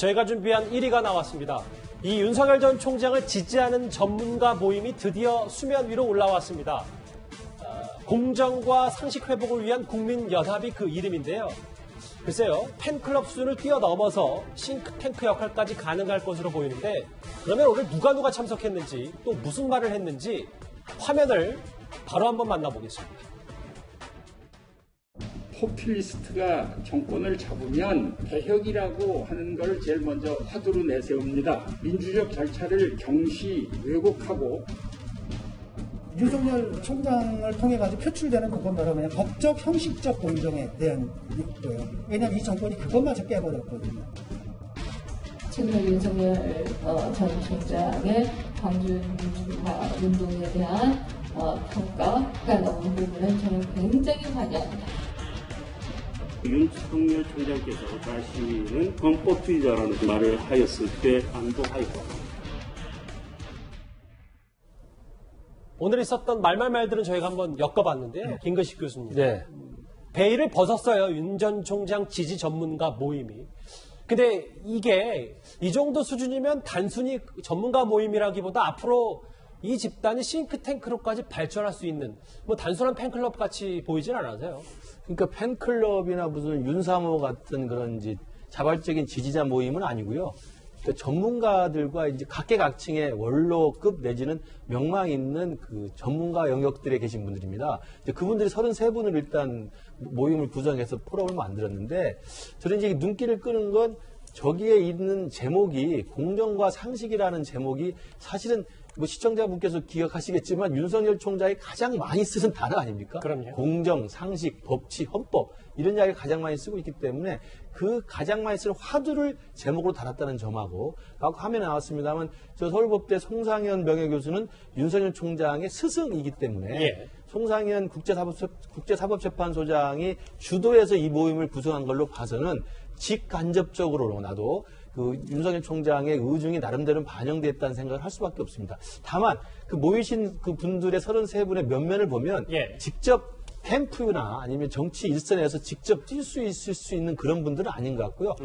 저희가 준비한 1위가 나왔습니다. 이 윤석열 전 총장을 지지하는 전문가 모임이 드디어 수면 위로 올라왔습니다. 공정과 상식 회복을 위한 국민연합이 그 이름인데요. 글쎄요, 팬클럽 수준을 뛰어넘어서 싱크탱크 역할까지 가능할 것으로 보이는데, 그러면 오늘 누가 참석했는지 또 무슨 말을 했는지 화면을 바로 한번 만나보겠습니다. 포퓰리스트가 정권을 잡으면 개혁이라고 하는 걸 제일 먼저 화두로 내세웁니다. 민주적 절차를 경시 왜곡하고 윤석열 총장을 통해 가지고 표출되는 그건 바로 그냥 법적 형식적 공정에 대한 있고요. 왜냐하면 이 정권이 그것마저 깨버렸거든요. 최근에 윤석열 전 총장의 광주민주화 운동에 대한 평가가 나온 부분은 저는 굉장히 환영합니다. 윤석열 총장께서 자신은 범법주의자라는 말을 하였을 때 안도하였고, 오늘 있었던 말들은 저희가 한번 엮어봤는데요. 김근식 교수님. 네. 베일을 벗었어요. 윤 전 총장 지지 전문가 모임이. 근데 이게 이 정도 수준이면 단순히 전문가 모임이라기보다 앞으로 이 집단이 싱크탱크로까지 발전할 수 있는 뭐 단순한 팬클럽 같이 보이진 않아서요. 그러니까 팬클럽이나 무슨 윤사모 같은 그런 이제 자발적인 지지자 모임은 아니고요. 그러니까 전문가들과 이제 각계각층의 원로급 내지는 명망 있는 그 전문가 영역들에 계신 분들입니다. 이제 그분들이 33분을 일단 모임을 구성해서 포럼을 만들었는데, 저는 이제 눈길을 끄는 건 저기에 있는 제목이 공정과 상식이라는 제목이 사실은 뭐 시청자분께서 기억하시겠지만 윤석열 총장이 가장 많이 쓰는 단어 아닙니까? 그럼요. 공정, 상식, 법치, 헌법 이런 이야기 가장 많이 쓰고 있기 때문에 그 가장 많이 쓰는 화두를 제목으로 달았다는 점하고, 아까 화면에 나왔습니다만 저 서울법대 송상현 명예교수는 윤석열 총장의 스승이기 때문에 예. 송상현 국제사법재판소장이 주도해서 이 모임을 구성한 걸로 봐서는 직간접적으로나도 그 윤석열 총장의 의중이 나름대로 반영됐다는 생각을 할 수밖에 없습니다. 다만 그 모이신 그 분들의 33분의 면면을 보면 예. 직접 캠프나 아니면 정치 일선에서 직접 뛸 수 있을 수 있는 그런 분들은 아닌 것 같고요.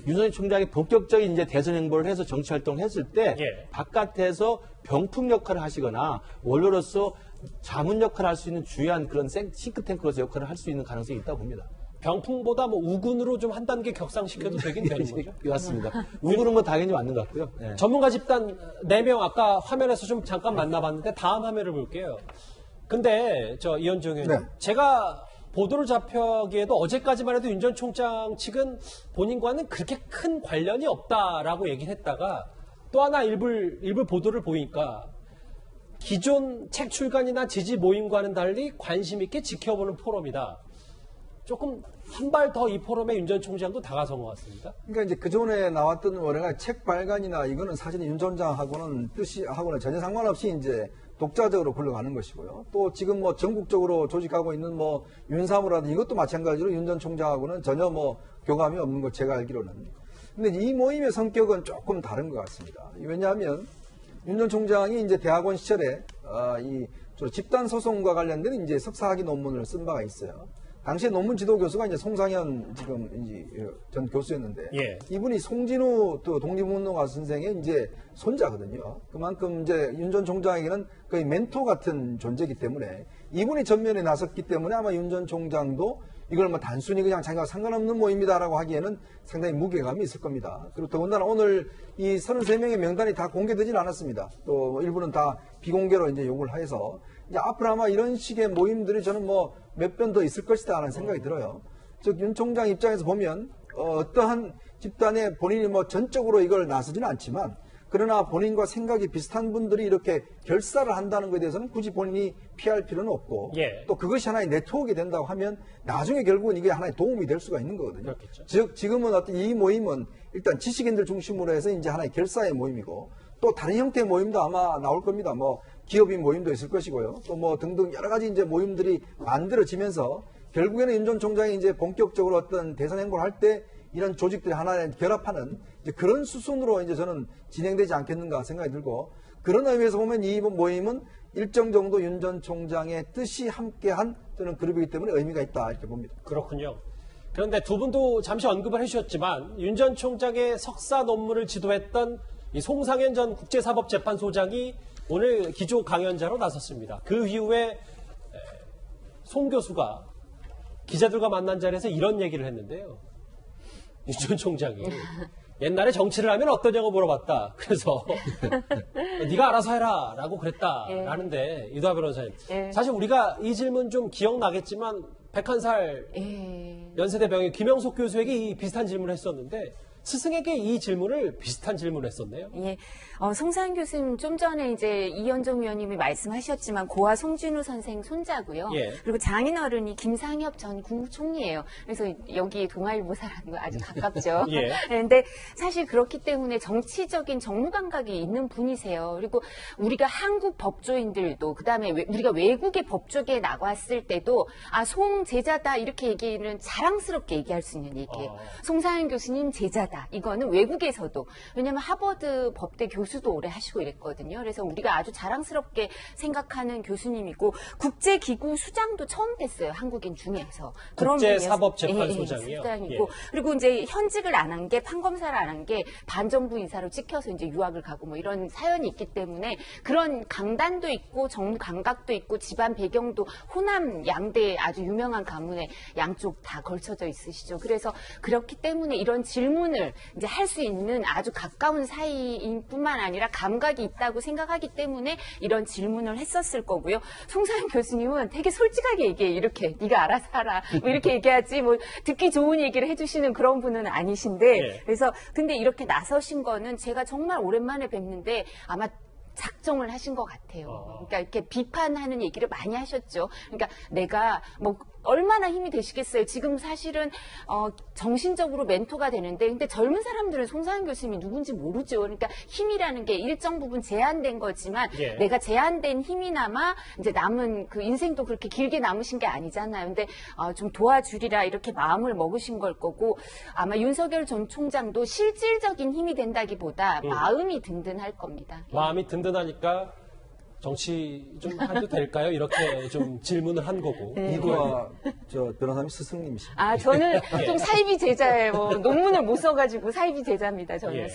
윤석열 총장이 본격적인 이제 대선 행보를 해서 정치 활동을 했을 때 예. 바깥에서 병풍 역할을 하시거나 원로로서 자문 역할을 할 수 있는 주요한 그런 싱크탱크로서 역할을 할 수 있는 가능성이 있다고 봅니다. 병풍보다 뭐 우군으로 좀 한 단계 격상시켜도 되긴 되는 거죠. 맞습니다. 우군은 뭐 당연히 맞는 것 같고요. 네. 전문가 집단 4명 아까 화면에서 좀 잠깐 만나봤는데 다음 화면을 볼게요. 근데 이현정 의원님, 네. 제가 보도를 접하기에도 어제까지만 해도 윤 전 총장 측은 본인과는 그렇게 큰 관련이 없다라고 얘기를 했다가 또 하나 일부 보도를 보니까 기존 책 출간이나 지지 모임과는 달리 관심 있게 지켜보는 포럼이다. 조금 한 발 더 이 포럼에 윤 전 총장도 다가선 것 같습니다. 그러니까 이제 그 전에 나왔던 원래가 책 발간이나 이거는 사실 윤 총장하고는 뜻이하고는 전혀 상관없이 이제 독자적으로 굴러가는 것이고요. 또 지금 뭐 전국적으로 조직하고 있는 뭐 윤사무라든지 이것도 마찬가지로 윤 전 총장하고는 전혀 뭐 교감이 없는 것 제가 알기로는. 근데 이 모임의 성격은 조금 다른 것 같습니다. 왜냐하면 윤 전 총장이 이제 대학원 시절에 이 집단 소송과 관련된 이제 석사학위 논문을 쓴 바가 있어요. 당시에 논문 지도 교수가 이제 송상현 지금 이제 전 교수였는데, 예. 이분이 송진우 또 독립운동가 선생의 이제 손자거든요. 그만큼 이제 윤 전 총장에게는 거의 멘토 같은 존재이기 때문에 이분이 전면에 나섰기 때문에 아마 윤 전 총장도 이걸 뭐 단순히 그냥 자기가 상관없는 모임이다라고 하기에는 상당히 무게감이 있을 겁니다. 그리고 더군다나 오늘 이 33명의 명단이 다 공개되진 않았습니다. 또 일부는 다 비공개로 이제 요구를 해서 이제 앞으로 아마 이런 식의 모임들이 저는 뭐 몇 번 더 있을 것이다 하는 생각이 들어요. 즉 윤 총장 입장에서 보면 어떠한 집단에 본인이 뭐 전적으로 이걸 나서지는 않지만, 그러나 본인과 생각이 비슷한 분들이 이렇게 결사를 한다는 것에 대해서는 굳이 본인이 피할 필요는 없고, 예. 또 그것이 하나의 네트워크가 된다고 하면 나중에 결국은 이게 하나의 도움이 될 수가 있는 거거든요. 그렇겠죠. 즉 지금은 어떤 이 모임은 일단 지식인들 중심으로 해서 이제 하나의 결사의 모임이고, 또 다른 형태의 모임도 아마 나올 겁니다. 뭐 기업인 모임도 있을 것이고요. 또 뭐 등등 여러 가지 이제 모임들이 만들어지면서 결국에는 윤 전 총장이 이제 본격적으로 어떤 대선 행보를 할 때 이런 조직들이 하나의 결합하는 이제 그런 수순으로 이제 저는 진행되지 않겠는가 생각이 들고, 그런 의미에서 보면 이 모임은 일정 정도 윤 전 총장의 뜻이 함께한 저는 그룹이기 때문에 의미가 있다 이렇게 봅니다. 그렇군요. 그런데 두 분도 잠시 언급을 해주셨지만 윤 전 총장의 석사 논문을 지도했던 이 송상현 전 국제사법재판소장이 오늘 기조 강연자로 나섰습니다. 그 이후에 송 교수가 기자들과 만난 자리에서 이런 얘기를 했는데요. 윤 전 총장이 옛날에 정치를 하면 어떠냐고 물어봤다. 그래서 네가 알아서 해라 라고 그랬다라는데 이도하 변호사님, 사실 우리가 이 질문 좀 기억나겠지만 101살 연세대 병역 김영석 교수에게 이 비슷한 질문을 했었는데 스승에게 이 질문을 비슷한 질문을 했었네요. 예. 송상현 교수님 좀 전에 이제 이현종 위원님이 말씀하셨지만 고아 송진우 선생 손자고요. 예. 그리고 장인어른이 김상엽 전 국무총리예요. 그래서 여기 동아일보사라는 거 아주 가깝죠. 예. 그런데 사실 그렇기 때문에 정치적인 정무 감각이 있는 분이세요. 그리고 우리가 한국 법조인들도 그다음에 우리가 외국의 법조계에 나왔을 때도 송 제자다 이렇게 얘기는 자랑스럽게 얘기할 수 있는 얘기예요. 송상현 교수님 제자다. 이거는 외국에서도, 왜냐하면 하버드 법대 교수도 오래 하시고 이랬거든요. 그래서 우리가 아주 자랑스럽게 생각하는 교수님이고 국제기구 수장도 처음 됐어요. 한국인 중에서. 국제사법재판소장이요. 수장이고 그리고 이제 현직을 안 한 게 판검사를 안 한 게 반정부 인사로 찍혀서 이제 유학을 가고 뭐 이런 사연이 있기 때문에 그런 강단도 있고 정무 감각도 있고 집안 배경도 호남 양대 아주 유명한 가문에 양쪽 다 걸쳐져 있으시죠. 그래서 그렇기 때문에 이런 질문을 이제 할 수 있는 아주 가까운 사이인 뿐만 아니라 감각이 있다고 생각하기 때문에 이런 질문을 했었을 거고요. 송상현 교수님은 되게 솔직하게 얘기해. 이렇게 네가 알아서 하라. 뭐 이렇게 얘기하지 뭐 듣기 좋은 얘기를 해주시는 그런 분은 아니신데 그래서 근데 이렇게 나서신 거는 제가 정말 오랜만에 뵙는데 아마 작정을 하신 것 같아요. 그러니까 이렇게 비판하는 얘기를 많이 하셨죠. 그러니까 내가 뭐 얼마나 힘이 되시겠어요. 지금 사실은 정신적으로 멘토가 되는데 근데 젊은 사람들은 송상현 교수님이 누군지 모르죠. 그러니까 힘이라는 게 일정 부분 제한된 거지만 내가 제한된 힘이나마 이제 남은 그 인생도 그렇게 길게 남으신 게 아니잖아요. 근데 좀 도와주리라 이렇게 마음을 먹으신 걸 거고 아마 윤석열 전 총장도 실질적인 힘이 된다기보다 마음이 든든할 겁니다. 마음이 든든하니까 정치 좀 해도 될까요? 이렇게 좀 질문을 한 거고. 이도하 저 변호사님 스승님이십니다. 저는 좀 사이비 제자예요. 논문을 못 써가지고 사이비 제자입니다. 저는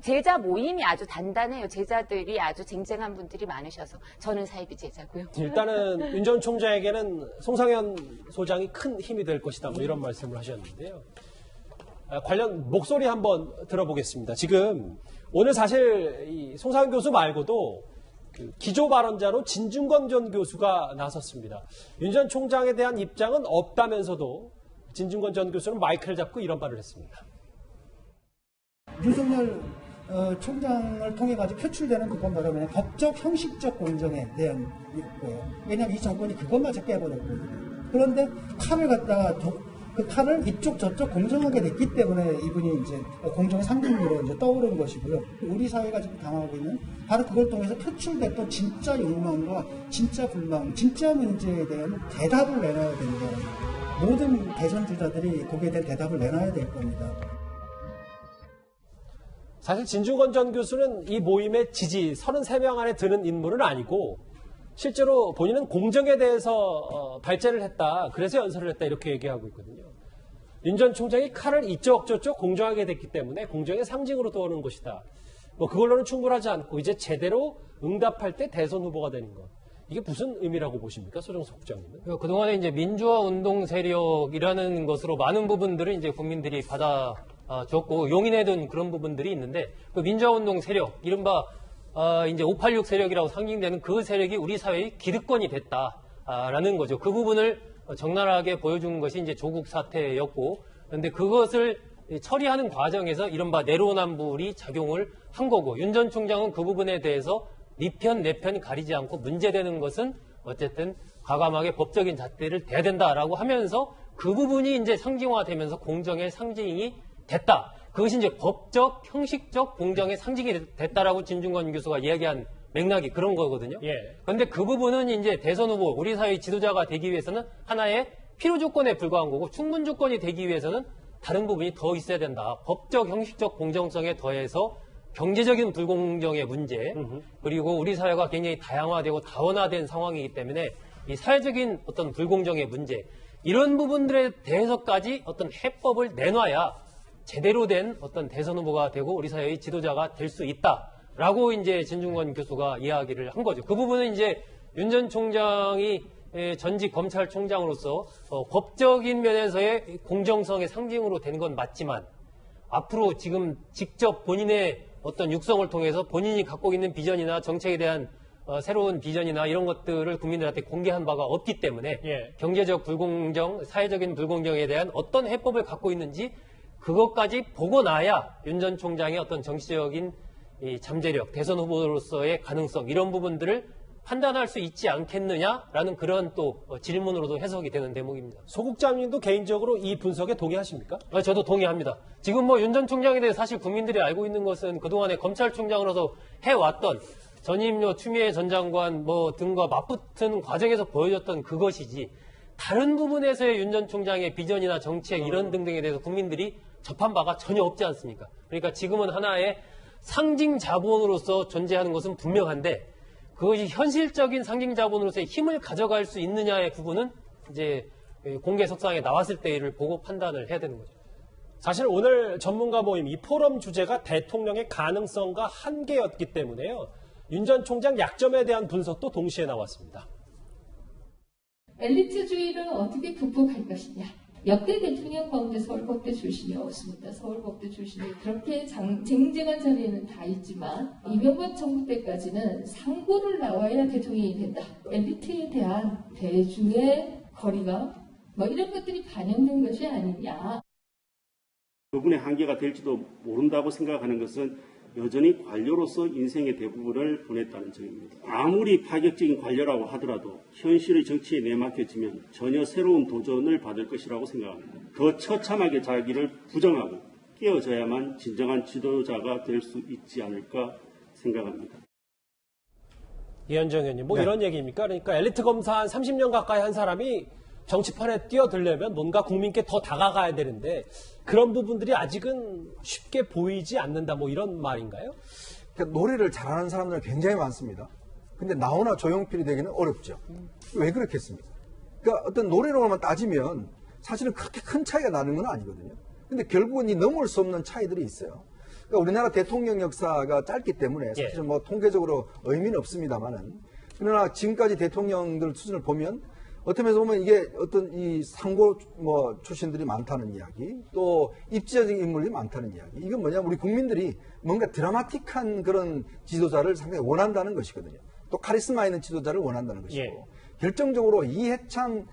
제자 모임이 아주 단단해요. 제자들이 아주 쟁쟁한 분들이 많으셔서 저는 사이비 제자고요. 일단은 윤 전 총장에게는 송상현 소장이 큰 힘이 될 것이다. 뭐 이런 말씀을 하셨는데요. 관련 목소리 한번 들어보겠습니다. 지금 오늘 사실 이 송상현 교수 말고도 그 기조 발언자로 진중권 전 교수가 나섰습니다. 윤 전 총장에 대한 입장은 없다면서도 진중권 전 교수는 마이크를 잡고 이런 말을 했습니다. 윤석열 총장을 통해 가지고 표출되는 그건 바로 그냥 법적 형식적 공정에 대한 거예요. 왜냐하면 이 정권이 그것마저 깨버렸거든요. 그런데 칼을 갖다가 그 칼을 이쪽 저쪽 공정하게 됐기 때문에 이분이 이제 공정의 상징으로 이제 떠오른 것이고요. 우리 사회가 지금 당하고 있는 바로 그걸 통해서 표출됐던 진짜 욕망과 진짜 불만, 진짜 문제에 대한 대답을 내놔야 된다. 모든 대선 주자들이 거기에 대한 대답을 내놔야 될 겁니다. 사실 진중권 전 교수는 이 모임의 지지 33명 안에 드는 인물은 아니고 실제로 본인은 공정에 대해서 발제를 했다. 그래서 연설을 했다. 이렇게 얘기하고 있거든요. 윤 전 총장이 칼을 이쪽 저쪽 공정하게 됐기 때문에 공정의 상징으로 떠오르는 것이다. 뭐 그걸로는 충분하지 않고 이제 제대로 응답할 때 대선 후보가 되는 것. 이게 무슨 의미라고 보십니까? 소정석 국장님은? 그동안에 이제 민주화 운동 세력이라는 것으로 많은 부분들을 이제 국민들이 받아줬고 용인해둔 그런 부분들이 있는데 그 민주화 운동 세력, 이른바 이제 586 세력이라고 상징되는 그 세력이 우리 사회의 기득권이 됐다라는 거죠. 그 부분을 적나라하게 보여준 것이 이제 조국 사태였고, 그런데 그것을 처리하는 과정에서 이른바 내로남불이 작용을 한 거고, 윤 전 총장은 그 부분에 대해서 네 편, 내 편 가리지 않고 문제되는 것은 어쨌든 과감하게 법적인 잣대를 대야 된다라고 하면서 그 부분이 이제 상징화되면서 공정의 상징이 됐다. 그것이 이제 법적, 형식적 공정의 상징이 됐다라고 진중권 교수가 이야기한 맥락이 그런 거거든요. 그런데 그 부분은 이제 대선 후보, 우리 사회의 지도자가 되기 위해서는 하나의 필요 조건에 불과한 거고 충분 조건이 되기 위해서는 다른 부분이 더 있어야 된다. 법적, 형식적 공정성에 더해서 경제적인 불공정의 문제, 그리고 우리 사회가 굉장히 다양화되고 다원화된 상황이기 때문에 이 사회적인 어떤 불공정의 문제, 이런 부분들에 대해서까지 어떤 해법을 내놔야 제대로 된 어떤 대선 후보가 되고 우리 사회의 지도자가 될 수 있다라고 이제 진중권 교수가 이야기를 한 거죠. 그 부분은 이제 윤 전 총장이 전직 검찰총장으로서 법적인 면에서의 공정성의 상징으로 된 건 맞지만 앞으로 지금 직접 본인의 어떤 육성을 통해서 본인이 갖고 있는 비전이나 정책에 대한 새로운 비전이나 이런 것들을 국민들한테 공개한 바가 없기 때문에 예. 경제적 불공정, 사회적인 불공정에 대한 어떤 해법을 갖고 있는지 그것까지 보고 나야 윤 전 총장의 어떤 정치적인 이 잠재력, 대선 후보로서의 가능성 이런 부분들을 판단할 수 있지 않겠느냐라는 그런 또 질문으로도 해석이 되는 대목입니다. 소국장님도 개인적으로 이 분석에 동의하십니까? 저도 동의합니다. 지금 뭐 윤 전 총장에 대해 사실 국민들이 알고 있는 것은 그동안에 검찰총장으로서 해왔던 전임 추미애 전 장관 뭐 등과 맞붙은 과정에서 보여줬던 그것이지 다른 부분에서의 윤 전 총장의 비전이나 정책 이런 등등에 대해서 국민들이 접한 바가 전혀 없지 않습니까? 그러니까 지금은 하나의 상징 자본으로서 존재하는 것은 분명한데 그것이 현실적인 상징 자본으로서의 힘을 가져갈 수 있느냐의 부분은 이제 공개석상에 나왔을 때를 보고 판단을 해야 되는 거죠. 사실 오늘 전문가 모임 이 포럼 주제가 대통령의 가능성과 한계였기 때문에요. 윤 전 총장 약점에 대한 분석도 동시에 나왔습니다. 엘리트주의를 어떻게 극복할 것이냐. 역대 대통령 가운데 서울법대 출신이 없습니다. 서울법대 출신이 그렇게 쟁쟁한 자리에는 다 있지만 이명박 정부 때까지는 상고를 나와야 대통령이 된다. 엘리트에 대한 대중의 거리가 뭐 이런 것들이 반영된 것이 아니냐. 그분의 한계가 될지도 모른다고 생각하는 것은 여전히 관료로서 인생의 대부분을 보냈다는 점입니다. 아무리 파격적인 관료라고 하더라도 현실의 정치에 내맡겨지면 전혀 새로운 도전을 받을 것이라고 생각합니다. 더 처참하게 자기를 부정하고 깨어져야만 진정한 지도자가 될 수 있지 않을까 생각합니다. 이현정 의원님, 뭐 네. 이런 얘기입니까? 그러니까 엘리트 검사 한 30년 가까이 한 사람이 정치판에 뛰어들려면 뭔가 국민께 더 다가가야 되는데 그런 부분들이 아직은 쉽게 보이지 않는다 뭐 이런 말인가요? 그러니까 노래를 잘하는 사람들은 굉장히 많습니다. 근데 나훈아 조용필이 되기는 어렵죠. 왜 그렇겠습니까? 그러니까 어떤 노래로만 따지면 사실은 그렇게 큰 차이가 나는 건 아니거든요. 근데 결국은 이 넘을 수 없는 차이들이 있어요. 그러니까 우리나라 대통령 역사가 짧기 때문에 사실 뭐 통계적으로 의미는 없습니다만은 그러나 지금까지 대통령들 수준을 보면 어떤 면에서 보면 이게 어떤 이 상고 뭐 출신들이 많다는 이야기, 또 입지적인 인물이 많다는 이야기. 이건 뭐냐면 우리 국민들이 뭔가 드라마틱한 그런 지도자를 상당히 원한다는 것이거든요. 또 카리스마 있는 지도자를 원한다는 것이고. 예. 결정적으로 이해창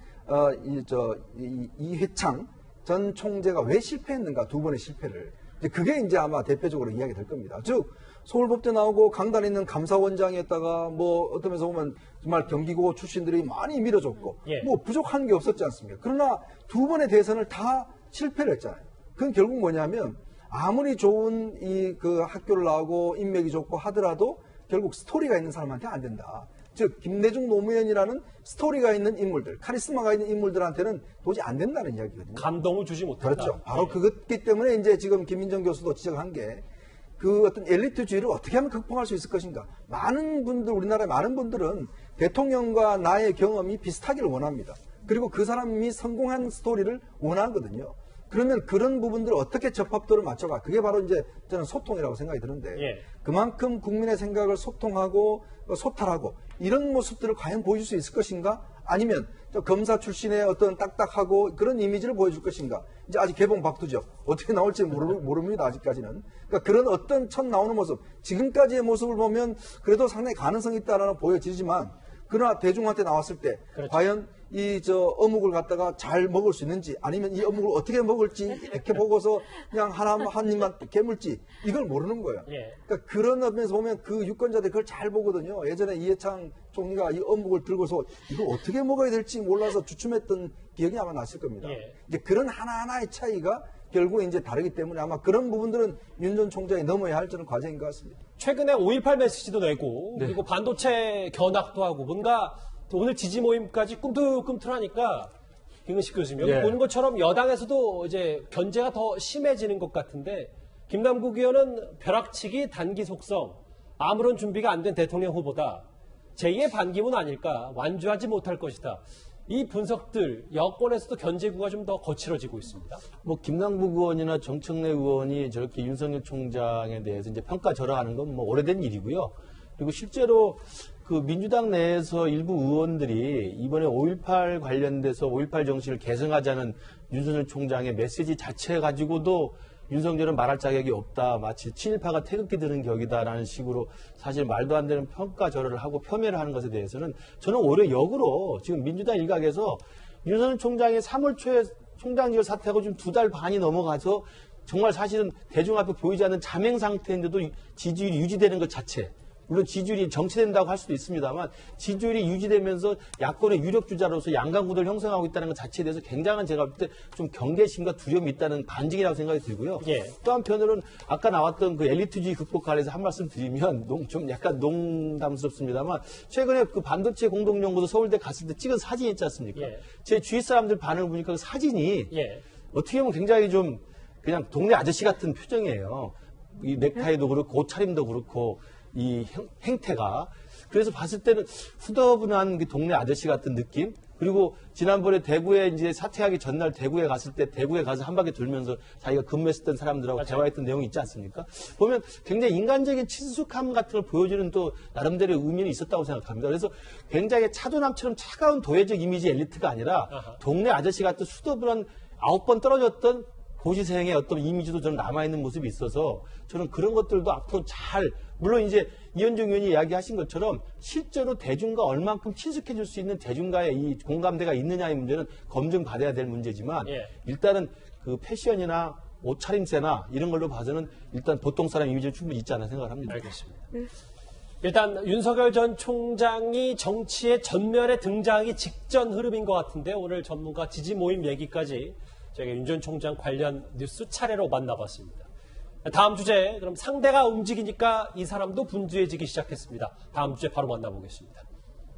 전 총재가 왜 실패했는가, 두 번의 실패를. 이제 그게 이제 아마 대표적으로 이야기 될 겁니다. 즉, 서울법대 나오고 강단에 있는 감사원장이었다가 뭐 어떤 면에서 보면 정말 경기고 출신들이 많이 밀어줬고 예. 뭐 부족한 게 없었지 않습니까? 그러나 두 번의 대선을 다 실패를 했잖아요. 그건 결국 뭐냐면 아무리 좋은 이 그 학교를 나오고 인맥이 좋고 하더라도 결국 스토리가 있는 사람한테 안 된다. 즉 김대중 노무현이라는 스토리가 있는 인물들, 카리스마가 있는 인물들한테는 도저히 안 된다는 이야기거든요. 감동을 주지 못한다. 그렇죠. 바로 예. 그것기 때문에 이제 지금 김민정 교수도 지적한 게 그 어떤 엘리트주의를 어떻게 하면 극복할 수 있을 것인가. 많은 분들, 우리나라의 많은 분들은 대통령과 나의 경험이 비슷하기를 원합니다. 그리고 그 사람이 성공한 스토리를 원하거든요. 그러면 그런 부분들을 어떻게 접합도를 맞춰가. 그게 바로 이제 저는 소통이라고 생각이 드는데 예. 그만큼 국민의 생각을 소통하고 소탈하고 이런 모습들을 과연 보여줄 수 있을 것인가? 아니면 저 검사 출신의 어떤 딱딱하고 그런 이미지를 보여줄 것인가? 이제 아직 개봉 박두죠. 어떻게 나올지 모릅니다. 아직까지는. 그러니까 그런 어떤 첫 나오는 모습, 지금까지의 모습을 보면 그래도 상당히 가능성이 있다라는 보여지지만 그러나 대중한테 나왔을 때 그렇죠. 과연 이 어묵을 갖다가 잘 먹을 수 있는지 아니면 이 어묵을 어떻게 먹을지 이렇게 보고서 그냥 한 입만 깨물지 이걸 모르는 거예요. 예. 그러니까 그런 면에서 보면 그 유권자들이 그걸 잘 보거든요. 예전에 이해창 총리가 이 어묵을 들고서 이걸 어떻게 먹어야 될지 몰라서 주춤했던 기억이 아마 나실 겁니다. 예. 이제 그런 하나하나의 차이가 결국 이제 다르기 때문에 아마 그런 부분들은 윤 전 총장이 넘어야 할 저는 과제인 것 같습니다. 최근에 5.18 메시지도 내고 그리고 반도체 견학도 하고 뭔가 오늘 지지 모임까지 꿈틀꿈틀하니까 김은식 교수님 여기 예. 보는 것처럼 여당에서도 이제 견제가 더 심해지는 것 같은데 김남국 의원은 벼락치기 단기 속성 아무런 준비가 안 된 대통령 후보다 제2의 반기문 아닐까 완주하지 못할 것이다 이 분석들 여권에서도 견제구가 좀 더 거칠어지고 있습니다. 뭐 김남국 의원이나 정청래 의원이 저렇게 윤석열 총장에 대해서 이제 평가절하하는 건 뭐 오래된 일이고요. 그리고 실제로 그 민주당 내에서 일부 의원들이 이번에 5.18 관련돼서 5.18 정신을 계승하자는 윤석열 총장의 메시지 자체 가지고도 윤석열은 말할 자격이 없다. 마치 친일파가 태극기 드는 격이다라는 식으로 사실 말도 안 되는 평가절하를 하고 폄훼를 하는 것에 대해서는 저는 오히려 역으로 지금 민주당 일각에서 윤석열 총장이 3월 초에 총장직을 사퇴하고 지금 2달 반이 넘어가서 정말 사실은 대중 앞에 보이지 않는 자맹 상태인데도 지지율이 유지되는 것 자체. 물론 지지율이 정체된다고 할 수도 있습니다만 지지율이 유지되면서 야권의 유력 주자로서 양강구도를 형성하고 있다는 것 자체에 대해서 굉장한 제가 볼 때 좀 경계심과 두려움이 있다는 반증이라고 생각이 들고요. 예. 또 한편으로는 아까 나왔던 그 엘리트주의 극복 관련해서 한 말씀 드리면 좀 약간 농담스럽습니다만 최근에 그 반도체 공동연구소 서울대 갔을 때 찍은 사진이 있지 않습니까? 예. 제 주위 사람들 반응을 보니까 그 사진이 예. 어떻게 보면 굉장히 좀 그냥 동네 아저씨 같은 표정이에요. 이 넥타이도 그렇고 옷차림도 그렇고 이 행태가. 그래서 봤을 때는 후더분한 그 동네 아저씨 같은 느낌? 그리고 지난번에 대구에 이제 사퇴하기 전날 대구에 갔을 때 대구에 가서 한 바퀴 돌면서 자기가 근무했었던 사람들하고 맞아요. 대화했던 내용이 있지 않습니까? 보면 굉장히 인간적인 친숙함 같은 걸 보여주는 또 나름대로의 의미는 있었다고 생각합니다. 그래서 굉장히 차도남처럼 차가운 도회적 이미지 엘리트가 아니라 동네 아저씨 같은 수더분한 9번 떨어졌던 고시생의 어떤 이미지도 저는 남아있는 모습이 있어서 저는 그런 것들도 앞으로 잘, 물론 이제 이현종 의원이 이야기하신 것처럼 실제로 대중과 얼만큼 친숙해질 수 있는 대중과의 이 공감대가 있느냐의 문제는 검증받아야 될 문제지만 예. 일단은 그 패션이나 옷차림새나 이런 걸로 봐서는 일단 보통 사람 이미지는 충분히 있지 않나 생각을 합니다. 알겠습니다. 일단 윤석열 전 총장이 정치의 전면에 등장하기 직전 흐름인 것 같은데 오늘 전문가 지지 모임 얘기까지 저희가 윤 전 총장 관련 뉴스 차례로 만나봤습니다. 다음 주제 그럼 상대가 움직이니까 이 사람도 분주해지기 시작했습니다. 다음 주제 바로 만나보겠습니다.